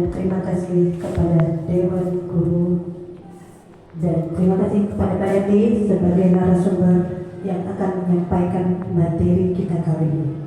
dan terima kasih kepada Dewan Guru dan terima kasih kepada Pak Edi sebagai narasumber yang akan menyampaikan materi kita kali ini.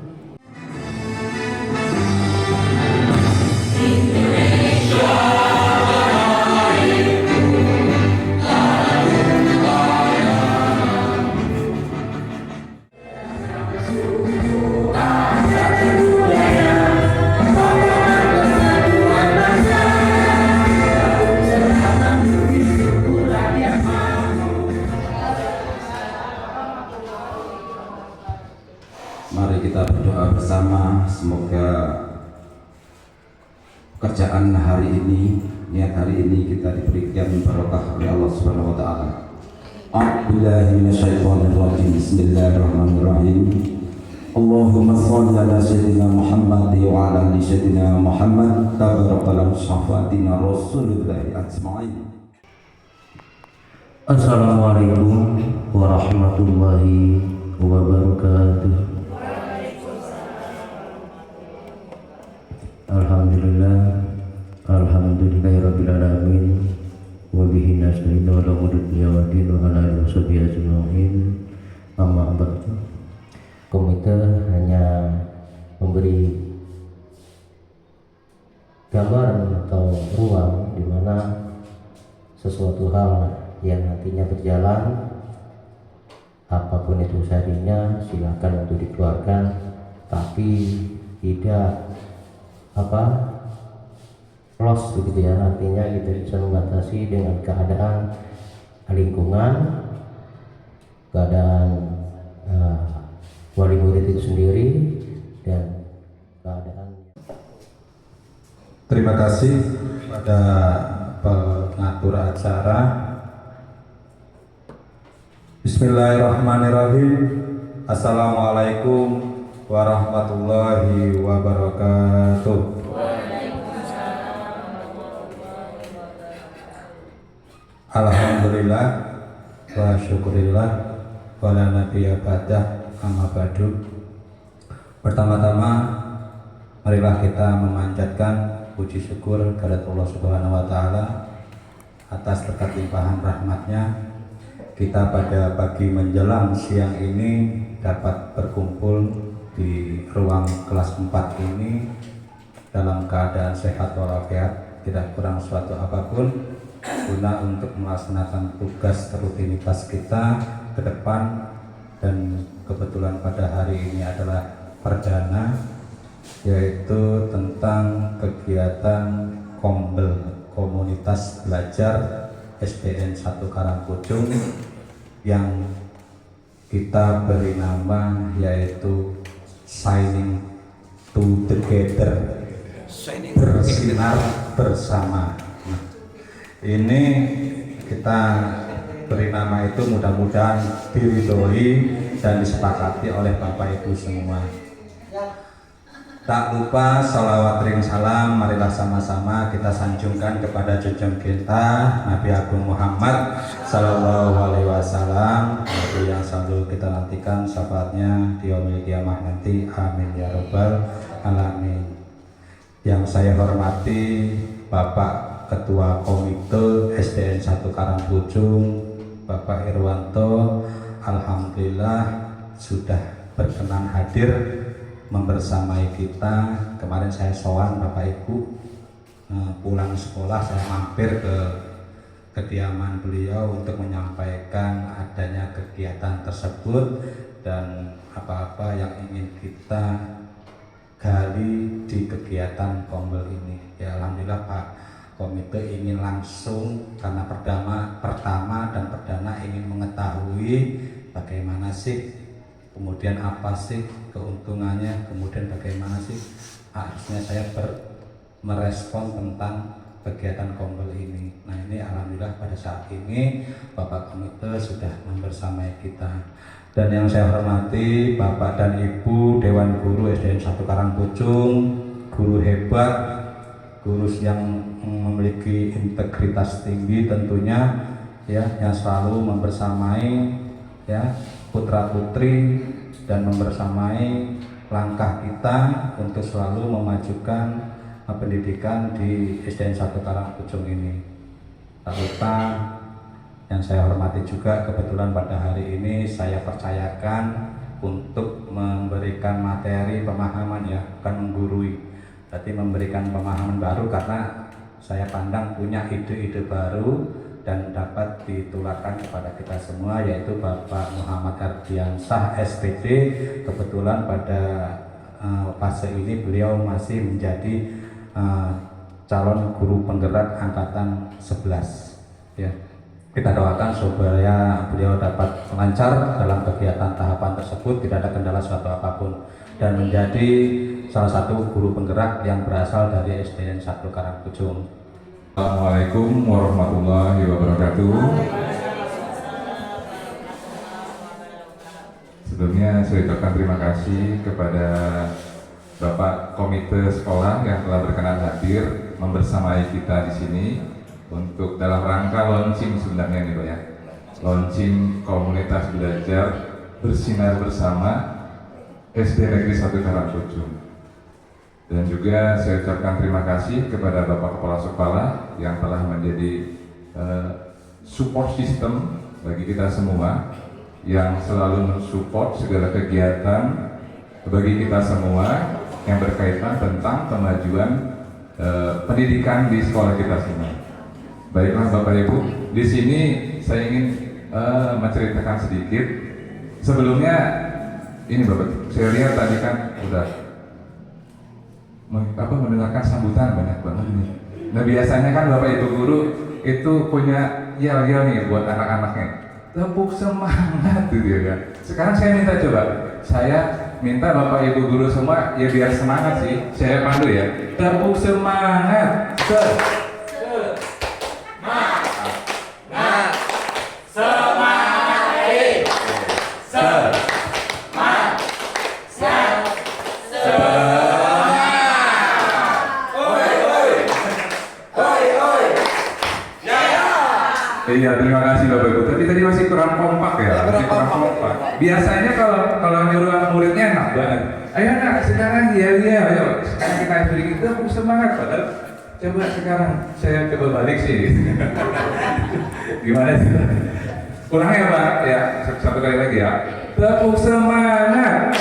Mari kita berdoa bersama, semoga pekerjaan hari ini, niat hari ini kita diberikan barokah oleh Allah Subhanahu wa taala. A'udzubillahi minasyaitonir rajim. Bismillahirrahmanirrahim. Allahumma shalli ala sayyidina Muhammad wa ala ali sayyidina Muhammad. Tabarakallahu syafatina Rasulullah ajma'in. Assalamualaikum warahmatullahi wabarakatuh. Alhamdulillahirabbil alamin wa bihi nasta'in wa la dunya wa din wa ala alihi washabihi ajma'in. Amma ba'du. Komite hanya memberi gambaran atau ruang di mana sesuatu hal yang nantinya berjalan, apapun itu seharinya silakan untuk dikeluarkan, tapi tidak close begitu ya. Nantinya kita bisa membatasi dengan keadaan lingkungan, keadaan wali murid itu sendiri, dan keadaan. Terima kasih pada pengatur acara. Bismillahirrahmanirrahim. Assalamualaikum warahmatullahi wabarakatuh. Alhamdulillah wa syukurillah wa la nabiyya ba'dah, amma ba'du. Pertama-tama marilah kita memanjatkan puji syukur kepada Allah Subhanahu wa taala atas berkat limpahan rahmatnya. Kita pada pagi menjelang siang ini dapat berkumpul di ruang kelas 4 ini dalam keadaan sehat walafiat, tidak kurang suatu apapun, guna untuk melaksanakan tugas rutinitas kita ke depan. Dan kebetulan pada hari ini adalah perdana, yaitu tentang kegiatan Kombel, Komunitas Belajar SDN 1 Karangpucung, yang kita beri nama yaitu Shining Together, bersinar bersama. Nah, ini kita beri nama itu mudah-mudahan diridhoi dan disepakati oleh Bapak Ibu semua. Tak lupa salawat ring salam, marilah sama-sama kita sanjungkan kepada junjungan kita Nabi Agung Muhammad Sallallahu Alaihi Wasallam, Nabi yang selalu kita nantikan syafaatnya di yaumil kiamah nanti. Amin ya robbal alamin. Yang saya hormati Bapak Ketua Komite SDN 1 Karangpucung, Bapak Irwanto, alhamdulillah sudah berkenan hadir membersamai kita. Kemarin saya sowan Bapak Ibu, pulang sekolah saya mampir ke kediaman beliau untuk menyampaikan adanya kegiatan tersebut dan apa-apa yang ingin kita gali di kegiatan Kombel ini. Ya alhamdulillah Pak Komite ingin langsung, karena pertama dan perdana ingin mengetahui bagaimana sih, kemudian apa sih keuntungannya, kemudian bagaimana sih harusnya saya merespon tentang kegiatan Kombel ini. Nah ini alhamdulillah pada saat ini Bapak Komite sudah membersamai kita. Dan yang saya hormati Bapak dan Ibu Dewan Guru SDN 1 Karangpucung, guru hebat, guru yang memiliki integritas tinggi tentunya ya, yang selalu membersamai ya putra putri dan membersamai langkah kita untuk selalu memajukan pendidikan di SDN 1 Karangpujung ini. Tak lupa yang saya hormati juga, kebetulan pada hari ini saya percayakan untuk memberikan materi pemahaman, ya, bukan menggurui, berarti memberikan pemahaman baru karena saya pandang punya ide-ide baru dan dapat ditularkan kepada kita semua, yaitu Bapak Muhammad Ardiansah SPD. Kebetulan pada fase ini beliau masih menjadi calon guru penggerak angkatan 11, ya. Kita doakan supaya beliau dapat lancar dalam kegiatan tahapan tersebut, tidak ada kendala suatu apapun, dan menjadi salah satu guru penggerak yang berasal dari SDN 1 Karangpujung. Assalamualaikum warahmatullahi wabarakatuh. Sebelumnya saya ucapkan terima kasih kepada Bapak Komite Sekolah yang telah berkenan hadir membersamai kita di sini untuk dalam rangka launching sebenarnya nih Pak ya. Launching komunitas belajar bersinar bersama SD Negeri 1 Karangpujung. Dan juga saya ucapkan terima kasih kepada Bapak Kepala Sekolah yang telah menjadi support system bagi kita semua, yang selalu mensupport segala kegiatan bagi kita semua yang berkaitan tentang kemajuan pendidikan di sekolah kita semua. Baiklah Bapak Ibu, di sini saya ingin menceritakan sedikit. Sebelumnya ini Bapak, saya lihat tadi kan udah mendengarkan sambutan banyak banget ini. Nah biasanya kan Bapak Ibu guru itu punya yel-yel nih buat anak-anaknya, tepuk semangat gitu ya kan. Sekarang saya minta coba, saya minta Bapak Ibu guru semua ya biar semangat sih, saya pandu ya, tepuk semangat. Iya, terima kasih Bapak Ibu. Tapi tadi masih kurang kompak ya, masih kurang kompak. Biasanya kalau nyuruh muridnya enak banget. Ayo nak, sekarang ya, ayo. Sekarang kita beri kita semangat. Padahal coba sekarang saya coba balik sih. Gimana sih? Kurang ya Pak? Ya, satu kali lagi ya. Tepuk semangat.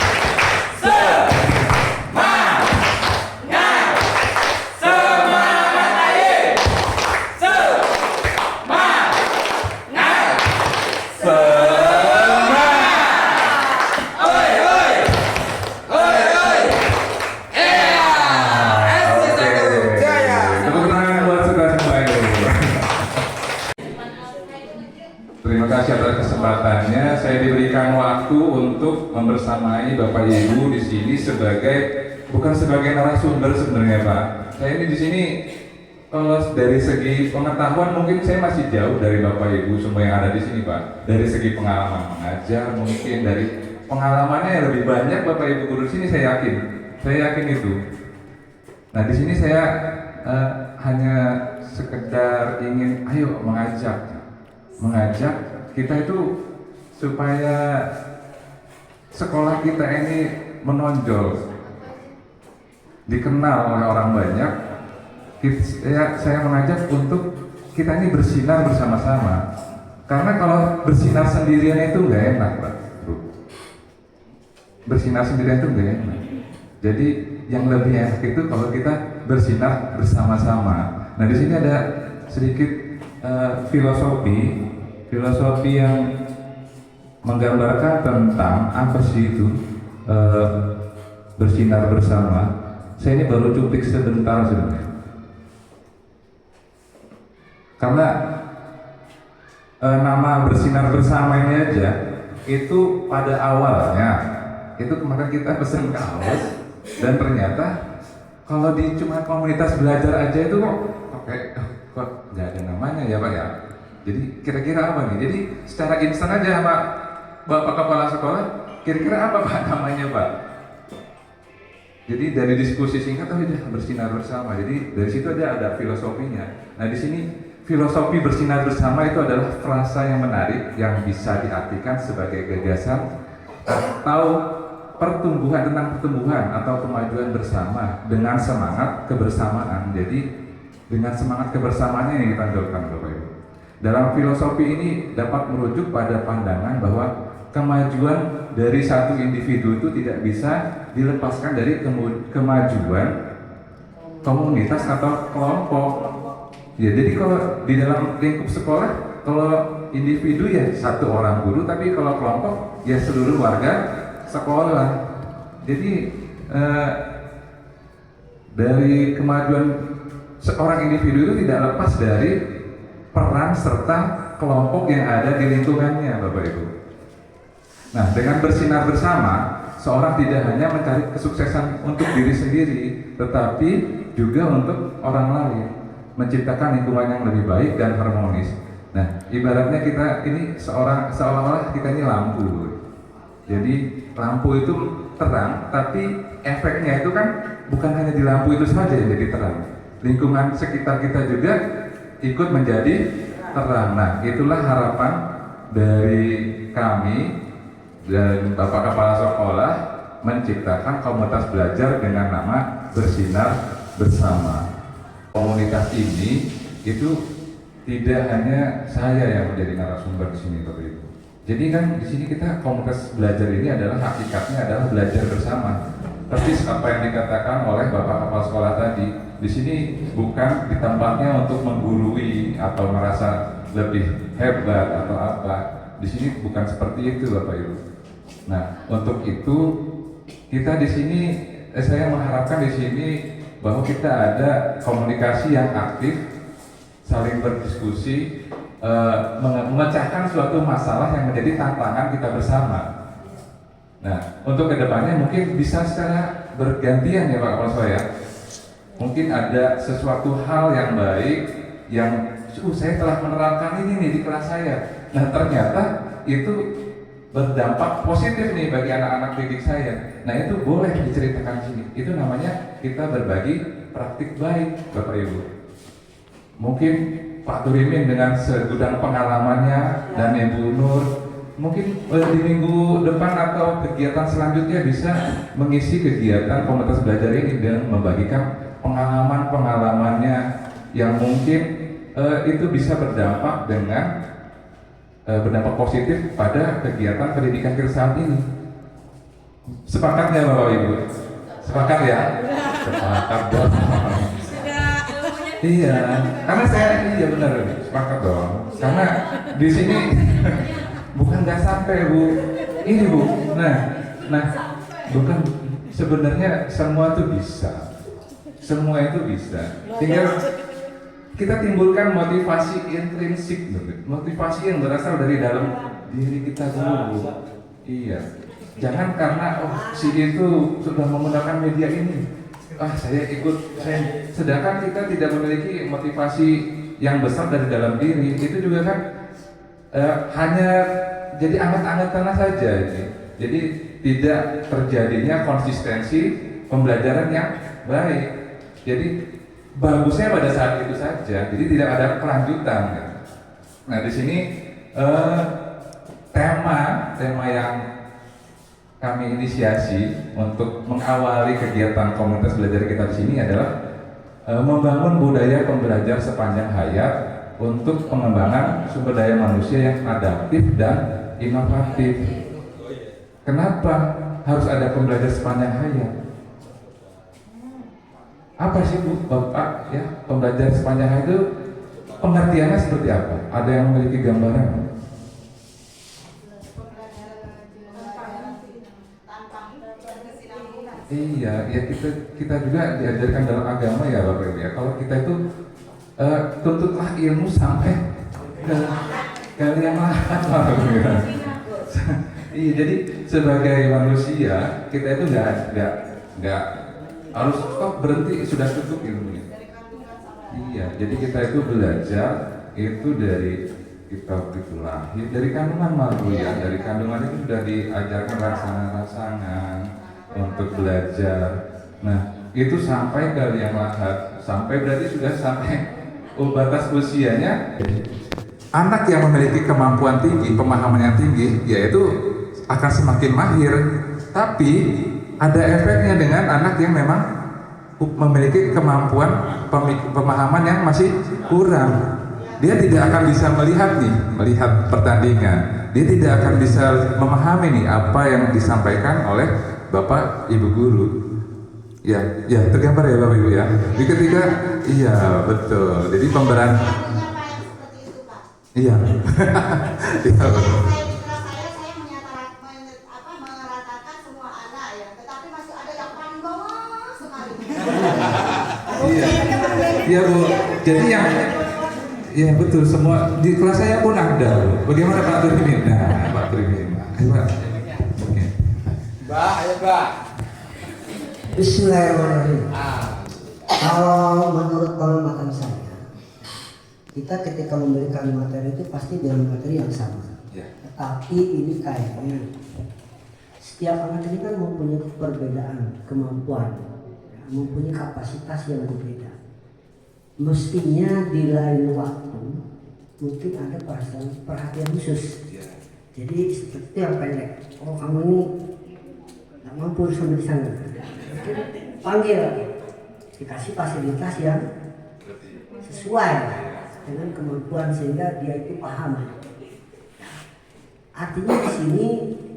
Terima kasih atas kesempatannya. Saya diberikan waktu untuk membersamai Bapak Ibu di sini bukan sebagai narasumber sebenarnya Pak. Saya ini di sini kalau dari segi pengetahuan mungkin saya masih jauh dari Bapak Ibu semua yang ada di sini Pak. Dari segi pengalaman mengajar mungkin dari pengalamannya yang lebih banyak Bapak Ibu guru di sini saya yakin itu. Nah di sini saya hanya sekedar ingin mengajak kita itu supaya sekolah kita ini menonjol, dikenal oleh orang banyak. Saya mengajak untuk kita ini bersinar bersama-sama. Karena kalau bersinar sendirian itu nggak enak, Pak. Bersinar sendirian itu nggak enak. Jadi yang lebih enak itu kalau kita bersinar bersama-sama. Nah di sini ada sedikit filosofi yang menggambarkan tentang apa sih itu bersinar bersama. Saya ini baru cuplik sebentar sebenarnya. Karena nama bersinar bersama ini aja itu pada awalnya itu kemarin kita pesen kaos dan ternyata kalau di cuma komunitas belajar aja itu kok nggak ada namanya ya Pak ya. Jadi kira-kira apa nih? Jadi secara instan aja sama Bapak Kepala Sekolah, kira-kira apa Pak namanya Pak? Jadi dari diskusi singkat udah bersinar bersama. Jadi dari situ ada filosofinya. Nah di sini filosofi bersinar bersama itu adalah frasa yang menarik yang bisa diartikan sebagai gagasan atau tentang pertumbuhan atau kemajuan bersama dengan semangat kebersamaan. Jadi dengan semangat kebersamaannya yang ditonjolkan Bapak Ibu. Dalam filosofi ini dapat merujuk pada pandangan bahwa kemajuan dari satu individu itu tidak bisa dilepaskan dari kemajuan komunitas atau kelompok. Ya, jadi kalau di dalam lingkup sekolah, kalau individu ya satu orang guru, tapi kalau kelompok ya seluruh warga sekolah. Jadi dari kemajuan seorang individu itu tidak lepas dari peran serta kelompok yang ada di lingkungannya, Bapak Ibu. Nah, dengan bersinar bersama, seorang tidak hanya mencari kesuksesan untuk diri sendiri, tetapi juga untuk orang lain, menciptakan lingkungan yang lebih baik dan harmonis. Nah, ibaratnya kita ini seolah-olah kita ini lampu. Jadi lampu itu terang, tapi efeknya itu kan bukan hanya di lampu itu saja yang jadi terang. Lingkungan sekitar kita juga ikut menjadi terang. Nah, itulah harapan dari kami dan Bapak Kepala Sekolah menciptakan komunitas belajar dengan nama Bersinar Bersama. Komunitas ini itu tidak hanya saya yang menjadi narasumber di sini, Bapak Ibu. Jadi kan di sini kita komunitas belajar ini adalah hakikatnya adalah belajar bersama. Persis apa yang dikatakan oleh Bapak Kepala Sekolah tadi. Di sini bukan di tempatnya untuk menggurui atau merasa lebih hebat atau apa. Di sini bukan seperti itu, Bapak Ibu. Nah, untuk itu kita di sini saya mengharapkan di sini bahwa kita ada komunikasi yang aktif, saling berdiskusi, memecahkan suatu masalah yang menjadi tantangan kita bersama. Nah, untuk kedepannya mungkin bisa secara bergantian ya Pak Kepala Sekolah ya. Mungkin ada sesuatu hal yang baik yang saya telah menerapkan ini nih di kelas saya. Nah, ternyata itu berdampak positif nih bagi anak-anak didik saya. Nah, itu boleh diceritakan di sini. Itu namanya kita berbagi praktik baik, Bapak Ibu. Mungkin Pak Turimin dengan segudang pengalamannya dan Ibu Nur mungkin di minggu depan atau kegiatan selanjutnya bisa mengisi kegiatan komunitas belajar ini dan membagikan pengalaman-pengalamannya yang mungkin itu bisa berdampak berdampak positif pada kegiatan pendidikan kita saat ini. Sepakat ya Bapak Ibu? Sepakat ya? Sepakat dong. Iya, karena iya benar, sepakat dong. Karena di sini bukan nggak sampai Bu, ini Bu. Nah, bukan sebenarnya semua itu bisa. Semua itu bisa. Tinggal kita timbulkan motivasi intrinsik, motivasi yang berasal dari dalam diri kita dulu. Iya. Jangan karena si itu sudah menggunakan media ini, saya ikut. Sedangkan kita tidak memiliki motivasi yang besar dari dalam diri. Itu juga kan hanya jadi anget-angetan saja. Jadi tidak terjadinya konsistensi pembelajaran yang baik. Jadi bagusnya pada saat itu saja, jadi tidak ada kelanjutan. Nah di sini tema yang kami inisiasi untuk mengawali kegiatan komunitas belajar kita di sini adalah membangun budaya pembelajar sepanjang hayat untuk pengembangan sumber daya manusia yang adaptif dan inovatif. Kenapa harus ada pembelajar sepanjang hayat? Apa sih Bu, Bapak ya, pembelajar sepanjang hayat itu pengertiannya seperti apa? Ada yang memiliki gambaran? Iya, ya kita juga diajarkan dalam agama ya Bapak Ibu ya. Kalau kita itu tuntutlah ilmu sampai ke kalian lahat. Iya, jadi sebagai manusia kita itu nggak harus stop, berhenti, sudah cukup ilmunya. Iya, jadi kita itu belajar itu dari kita itu lahir dari kandungan malu ya, dari kandungan itu sudah diajarkan rangsangan-rangsangan untuk belajar. Nah, itu sampai ke liang lahat, sampai berarti sudah sampai batas usianya. Anak yang memiliki kemampuan tinggi, pemahaman yang tinggi, yaitu akan semakin mahir Tapi ada efeknya dengan anak yang memang memiliki kemampuan pemahaman yang masih kurang. Dia tidak akan bisa melihat pertandingan. Dia tidak akan bisa memahami nih apa yang disampaikan oleh Bapak Ibu guru. Ya, tergambar ya Bapak Ibu ya. Di ketika, iya betul. Jadi pemberan, iya, iya betul. Iya Bu. Jadi yang, ya betul, semua di kelas saya pun ada. Bagaimana Pak Trimin? Nah, Pak Trimin. Ayo Pak. Oke. Mbak, ayo Mbak. Bismillahirrahmanirrahim. Kalau menurut pengamatan saya, kita ketika memberikan materi itu pasti dengan materi yang sama. Ya. Tetapi ini kayaknya setiap anak ini kan mempunyai perbedaan kemampuan, ya, mempunyai kapasitas yang berbeda. Mestinya di lain waktu mungkin ada perhatian khusus. Jadi seperti yang pendek, oh kamu ini nggak mampu sampai di sana, panggil, dikasih fasilitas yang sesuai dengan kemampuan sehingga dia itu paham. Artinya di sini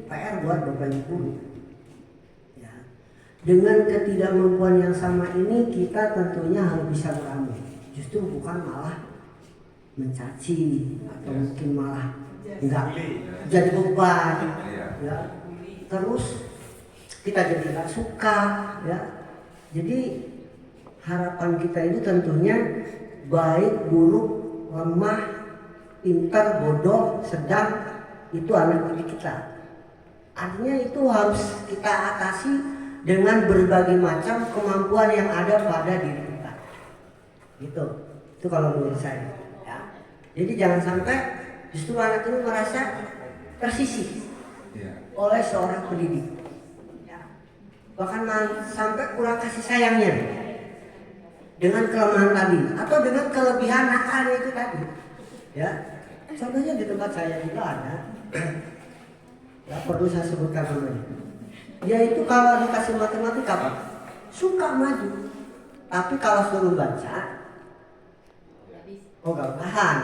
PR buat Bapak Ibu. Ya. Dengan ketidakmampuan yang sama ini kita tentunya harus bisa berambil. Justru bukan malah mencaci atau mungkin malah enggak jadi beban, ya. Terus kita jadi nggak suka, ya. Jadi harapan kita itu tentunya baik, buruk, lemah, pintar, bodoh, sedang, itu anak didik kita. Artinya itu harus kita atasi dengan berbagai macam kemampuan yang ada pada diri kita. Gitu. Itu kalau menurut saya. Ya. Jadi jangan sampai justru anak itu merasa tersisih oleh seorang pendidik. Ya. Bahkan sampai kurang kasih sayangnya dengan kelemahan tadi atau dengan kelebihan nakalnya itu tadi. Ya. Contohnya di tempat saya juga ada. Ya, perlu saya sebutkan namanya. Dia itu kalau dikasih matematika suka maju, tapi kalau suruh baca, gak paham.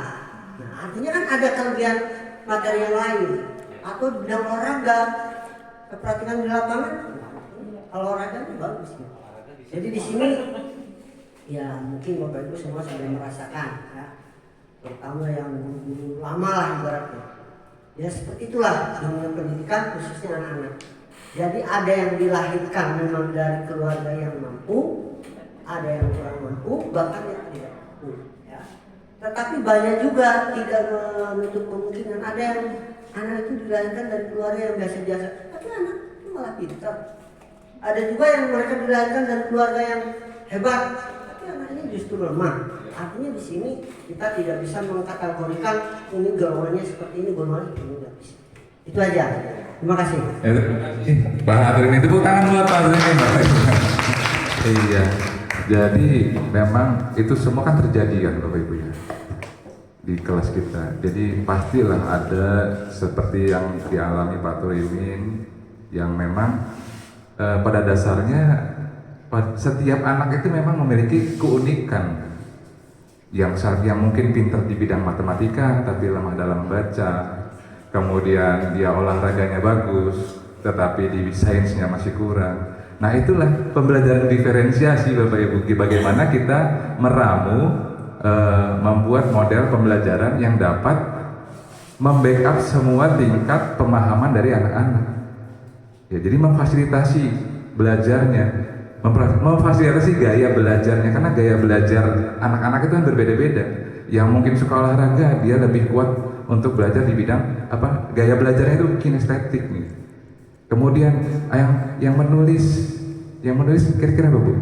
Nah, artinya kan ada kelebihan materi yang lain. Atau di bidang olahraga, perhatikan di lapangan, kalau olahraga itu bagus. Ya. Jadi di sini, ya mungkin Bapak Ibu semua sudah merasakan, ya, terutama yang guru-guru lama lah ibaratnya. Ya seperti itulah dunia pendidikan khususnya anak-anak. Jadi ada yang dilahirkan memang dari keluarga yang mampu, ada yang kurang mampu, bahkan yang tidak mampu. Ya. Tetapi banyak juga tidak menutup kemungkinan ada yang anak itu dilahirkan dari keluarga yang biasa-biasa, tapi anak itu malah pintar. Ada juga yang mereka dilahirkan dari keluarga yang hebat, tapi anaknya justru lemah. Artinya di sini kita tidak bisa mengkategorikan ini golongannya seperti ini, golongannya ini tidak bisa. Itu aja. Terima kasih. Pak Hadrin, itu tepuk tangan buat Pak Hadrin. Iya. Jadi memang itu semua kan terjadi kan Bapak Ibu ya di kelas kita. Jadi pastilah ada seperti yang dialami Pak Turimin yang memang pada dasarnya setiap anak itu memang memiliki keunikan. Yang mungkin pintar di bidang matematika tapi lemah dalam baca, kemudian dia olahraganya bagus tetapi di sainsnya masih kurang. Nah itulah pembelajaran diferensiasi Bapak Ibu, bagaimana kita meramu membuat model pembelajaran yang dapat membackup semua tingkat pemahaman dari anak-anak. Ya, jadi memfasilitasi belajarnya, memfasilitasi gaya belajarnya, karena gaya belajar anak-anak itu kan berbeda-beda. Yang mungkin suka olahraga dia lebih kuat untuk belajar di bidang apa, gaya belajarnya itu kinestetik nih. Kemudian yang menulis kira-kira apa Bu?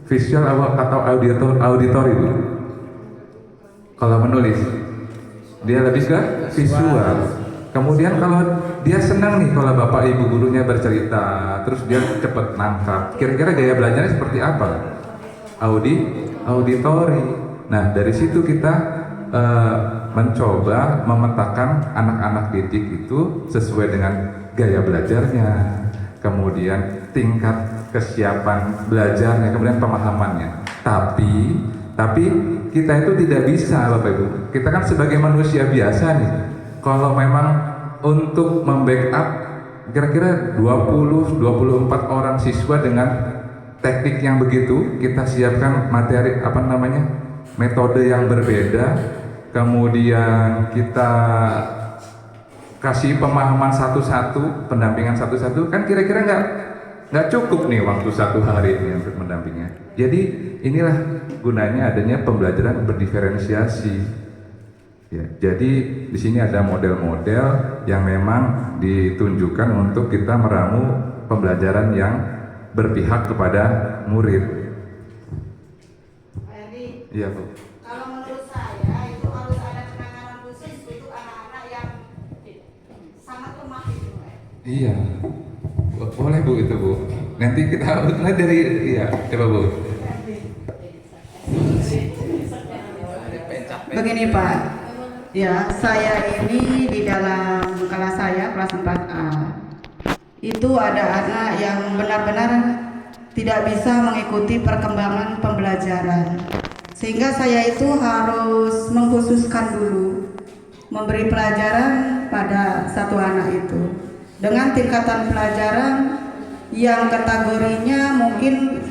Visual atau auditori Bu? Kalau menulis dia lebih ke visual. Kemudian kalau dia senang nih kalau bapak ibu gurunya bercerita, terus dia cepet nangkap. Kira-kira gaya belajarnya seperti apa? Auditori. Nah dari situ kita mencoba memetakan anak-anak didik itu sesuai dengan gaya belajarnya, kemudian tingkat kesiapan belajarnya, kemudian pemahamannya. Tapi kita itu tidak bisa, Bapak Ibu. Kita kan sebagai manusia biasa nih, kalau memang untuk membackup kira-kira 20-24 orang siswa dengan teknik yang begitu, kita siapkan materi metode yang berbeda, kemudian kita kasih pemahaman satu-satu, pendampingan satu-satu, kan kira-kira nggak cukup nih waktu 1 hari ini untuk mendampingnya. Jadi inilah gunanya adanya pembelajaran berdiferensiasi. Ya, jadi di sini ada model-model yang memang ditunjukkan untuk kita meramu pembelajaran yang berpihak kepada murid. Pak Edi, Iya, Bu. kalau menurut saya itu harus ada penanganan khusus untuk anak-anak yang sangat lemah itu, Pak. Iya. Boleh, Bu, itu, Bu. Nanti kita mulai dari coba, Bu. Begini, Pak. Ya, saya ini di dalam kelas saya, kelas 4A, itu ada anak yang benar-benar tidak bisa mengikuti perkembangan pembelajaran. Sehingga saya itu harus mengkhususkan dulu, memberi pelajaran pada satu anak itu dengan tingkatan pelajaran yang kategorinya mungkin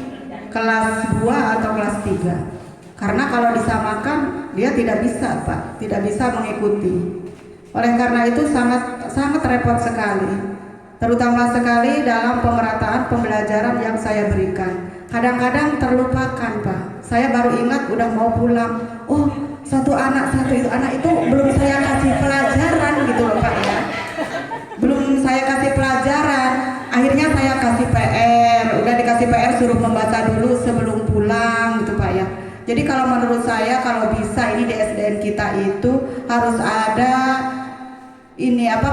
kelas 2 atau kelas 3. Karena kalau disamakan dia tidak bisa, Pak, tidak bisa mengikuti. Oleh karena itu sangat repot sekali, terutama sekali dalam pemerataan pembelajaran yang saya berikan. Kadang-kadang terlupakan, Pak. Saya baru ingat udah mau pulang. Oh, satu anak itu belum saya kasih pelajaran gitu loh, Pak ya. Belum saya kasih pelajaran. Akhirnya saya kasih PR. Udah dikasih PR suruh membaca dulu sebelum pulang gitu, Pak ya. Jadi kalau menurut saya kalau bisa ini di SDN kita itu harus ada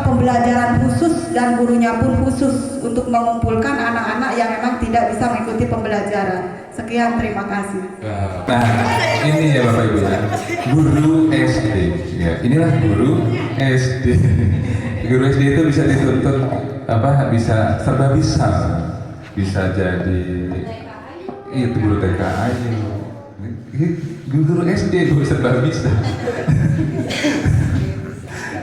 pembelajaran khusus dan gurunya pun khusus untuk mengumpulkan anak-anak yang memang tidak bisa mengikuti pembelajaran. Sekian, terima kasih. Nah, ini ya Bapak Ibu ya, guru SD. Ya, inilah guru SD. Guru SD itu bisa dituntut bisa serba bisa jadi itu guru TKA aja. Guru SD Bu serba bisa.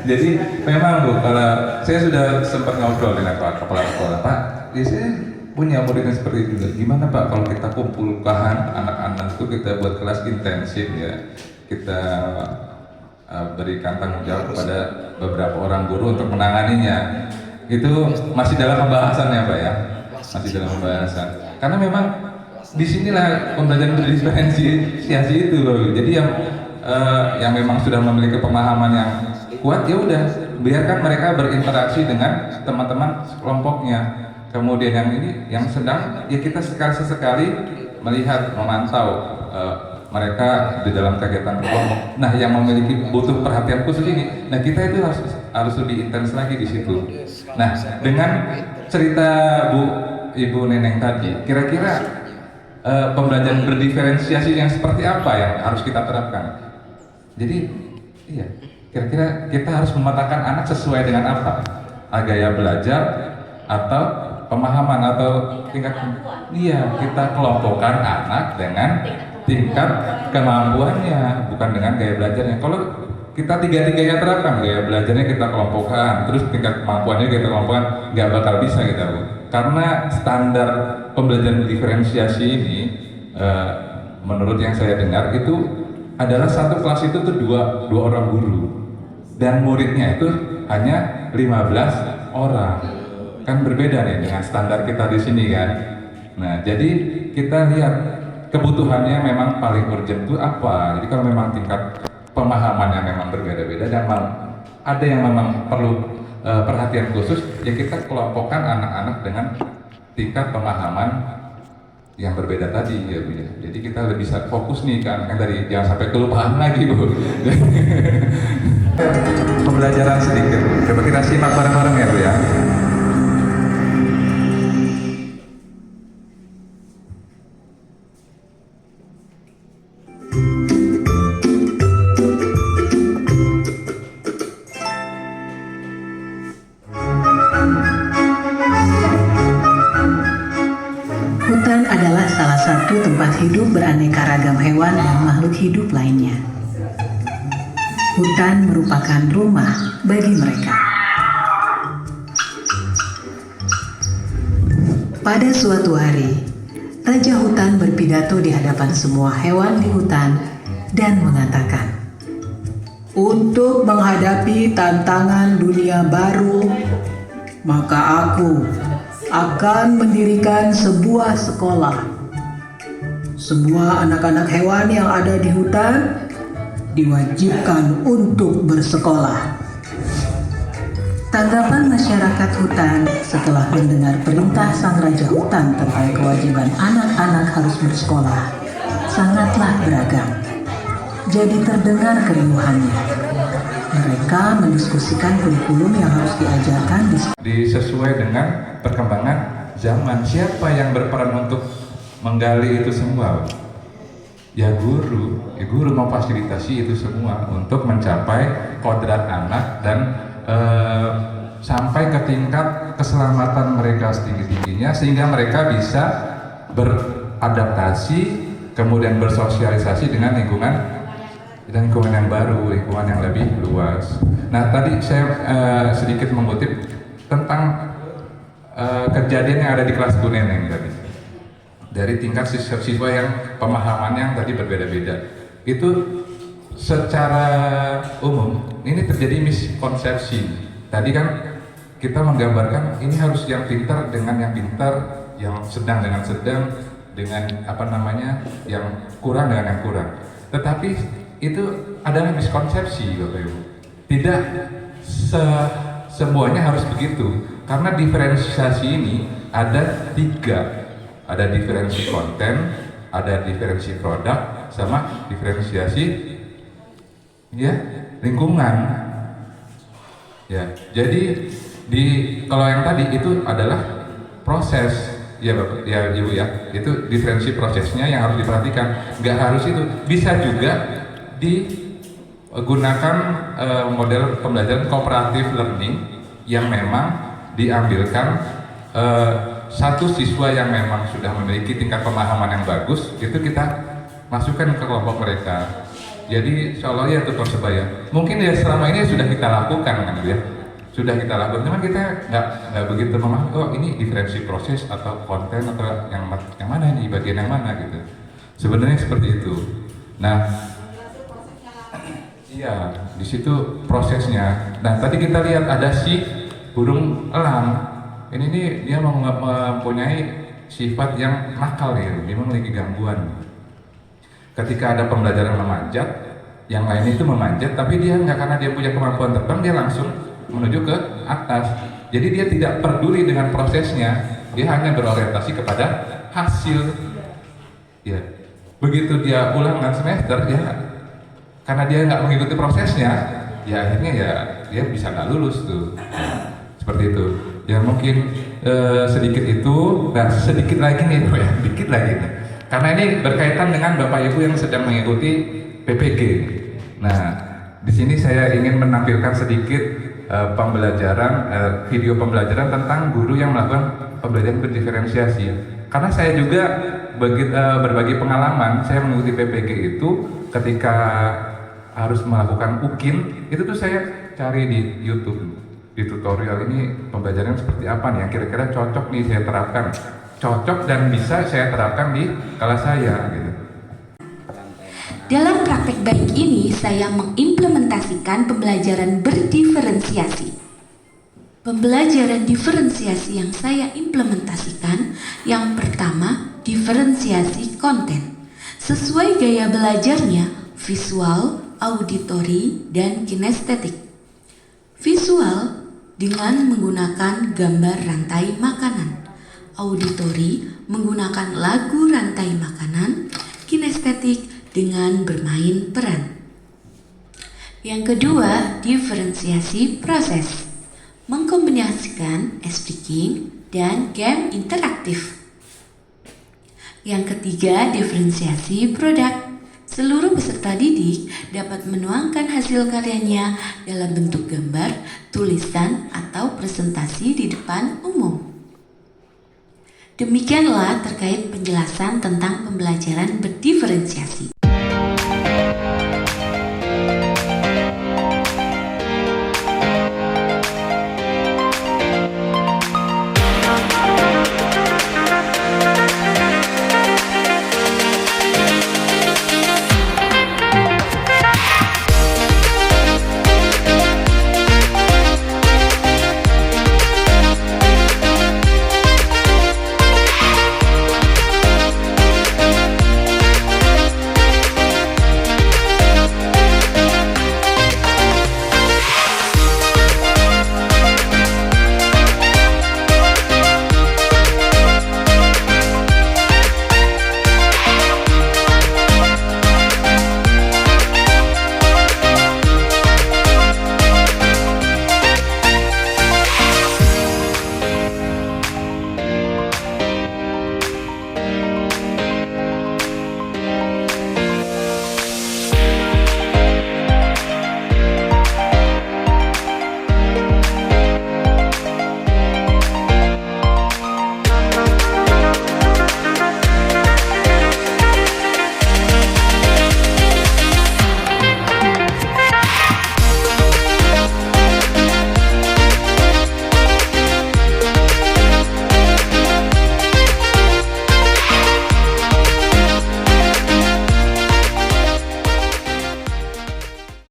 Jadi memang Bu, kalau saya sudah sempat ngobrol dengan Pak Kepala Sekolah, Pak, saya punya murid yang seperti itu. Gimana Pak kalau kita kumpulkan anak-anak itu kita buat kelas intensif ya, kita berikan tanggung jawab kepada beberapa orang guru untuk menanganinya. Itu masih dalam pembahasan ya Pak ya, masih dalam pembahasan. Karena memang disinilah pembelajaran berdiferensiasi itu loh. Jadi yang memang sudah memiliki pemahaman yang kuat ya udah biarkan mereka berinteraksi dengan teman-teman kelompoknya. Kemudian yang ini yang sedang ya kita sekali-sekali melihat, memantau mereka di dalam kegiatan kelompok. Nah, yang memiliki butuh perhatian khusus ini, nah kita itu harus lebih intens lagi di situ. Nah, dengan cerita Ibu Neneng tadi, kira-kira pembelajaran berdiferensiasi yang seperti apa yang harus kita terapkan? Jadi, iya, kira-kira kita harus memetakan anak sesuai dengan apa? Gaya belajar atau pemahaman atau tingkat? Iya, kita kelompokkan anak dengan tingkat kemampuannya, bukan dengan gaya belajarnya. Kalau kita tiga-tiganya terapkan, gaya belajarnya kita kelompokkan, terus tingkat kemampuannya kita kelompokkan, nggak bakal bisa kita Bu. Karena standar pembelajaran diferensiasi ini menurut yang saya dengar itu adalah satu kelas itu tuh dua orang guru dan muridnya itu hanya 15 orang. Kan berbeda nih dengan standar kita di sini kan. Nah, jadi kita lihat kebutuhannya memang paling urgent itu apa. Jadi kalau memang tingkat pemahamannya memang berbeda-beda dan ada yang memang perlu perhatian khusus, ya kita kelompokkan anak-anak dengan tingkat pemahaman yang berbeda tadi ya Bu ya. Jadi kita lebih bisa fokus nih kan tadi, jangan sampai kelupaan lagi Bu. Pembelajaran sedikit, coba kita simak bareng-bareng ya Bu ya. Hutan adalah salah satu tempat hidup beraneka ragam hewan dan makhluk hidup lainnya. Hutan merupakan rumah bagi mereka. Pada suatu hari, Raja Hutan berpidato di hadapan semua hewan di hutan dan mengatakan, "Untuk menghadapi tantangan dunia baru, maka aku akan mendirikan sebuah sekolah. Semua anak-anak hewan yang ada di hutan diwajibkan untuk bersekolah." Tanggapan masyarakat hutan setelah mendengar perintah sang Raja Hutan tentang kewajiban anak-anak harus bersekolah sangatlah beragam. Jadi terdengar keriuhannya. Mereka mendiskusikan kurikulum yang harus diajarkan sesuai dengan perkembangan zaman. Siapa yang berperan untuk menggali itu semua? Ya guru. Guru memfasilitasi itu semua untuk mencapai kodrat anak dan sampai ke tingkat keselamatan mereka setinggi-tingginya, sehingga mereka bisa beradaptasi, kemudian bersosialisasi dengan lingkungan yang baru, lingkungan yang lebih luas. Nah, tadi saya sedikit mengutip tentang kejadian yang ada di kelas Bu Neneng tadi. Dari tingkat siswa yang pemahamannya yang tadi berbeda-beda. Itu secara umum ini terjadi miskonsepsi. Tadi kan kita menggambarkan ini harus yang pintar dengan yang pintar, yang sedang dengan sedang, dengan yang kurang dengan yang kurang. Tetapi itu adalah miskonsepsi, Bapak Ibu. Tidak semuanya harus begitu, karena diferensiasi ini ada 3. Ada diferensi konten, ada diferensi produk, sama diferensiasi lingkungan. Ya, jadi kalau yang tadi itu adalah proses, ya Bapak, ya Ibu ya, itu diferensi prosesnya yang harus diperhatikan. Nggak harus itu, bisa juga digunakan model pembelajaran cooperative learning yang memang diambilkan satu siswa yang memang sudah memiliki tingkat pemahaman yang bagus, itu kita masukkan ke kelompok mereka. Jadi seolah ya tutor sebaya. Mungkin ya selama ini sudah kita lakukan kan ya, sudah kita lakukan. Cuman kita nggak begitu memahami. Oh ini diferensi proses atau konten atau yang mana ini, bagian yang mana gitu. Sebenarnya seperti itu. Nah, iya di situ prosesnya. Nah tadi kita lihat ada si burung elang. Ini nih dia mempunyai sifat yang nakal ya. Dia memiliki gangguan. Ketika ada pembelajaran memanjat, yang lain itu memanjat, tapi dia nggak, karena dia punya kemampuan terbang, dia langsung menuju ke atas. Jadi dia tidak peduli dengan prosesnya, dia hanya berorientasi kepada hasil. Ya, begitu dia ulangan semester, ya karena dia nggak mengikuti prosesnya, ya akhirnya ya dia bisa nggak lulus tuh. Seperti itu. Ya mungkin sedikit itu, dan sedikit lagi nih, dikit lagi nih. Karena ini berkaitan dengan Bapak Ibu yang sedang mengikuti PPG. Nah, di sini saya ingin menampilkan sedikit video pembelajaran tentang guru yang melakukan pembelajaran berdiferensiasi. Karena saya juga berbagi pengalaman, saya mengikuti PPG itu ketika harus melakukan UKIN, itu tuh saya cari di YouTube, di tutorial ini pembelajaran seperti apa nih yang kira-kira cocok nih saya terapkan. Cocok dan bisa saya terapkan di kelas saya gitu. Dalam praktek baik ini saya mengimplementasikan pembelajaran berdiferensiasi. Pembelajaran diferensiasi yang saya implementasikan, yang pertama diferensiasi konten. Sesuai gaya belajarnya, visual, auditori, dan kinestetik. Visual dengan menggunakan gambar rantai makanan. Auditori menggunakan lagu rantai makanan, kinestetik dengan bermain peran. Yang kedua, diferensiasi proses, mengkombinasikan speaking dan game interaktif. Yang ketiga, diferensiasi produk. Seluruh peserta didik dapat menuangkan hasil karyanya dalam bentuk gambar, tulisan, atau presentasi di depan umum. Demikianlah terkait penjelasan tentang pembelajaran berdiferensiasi.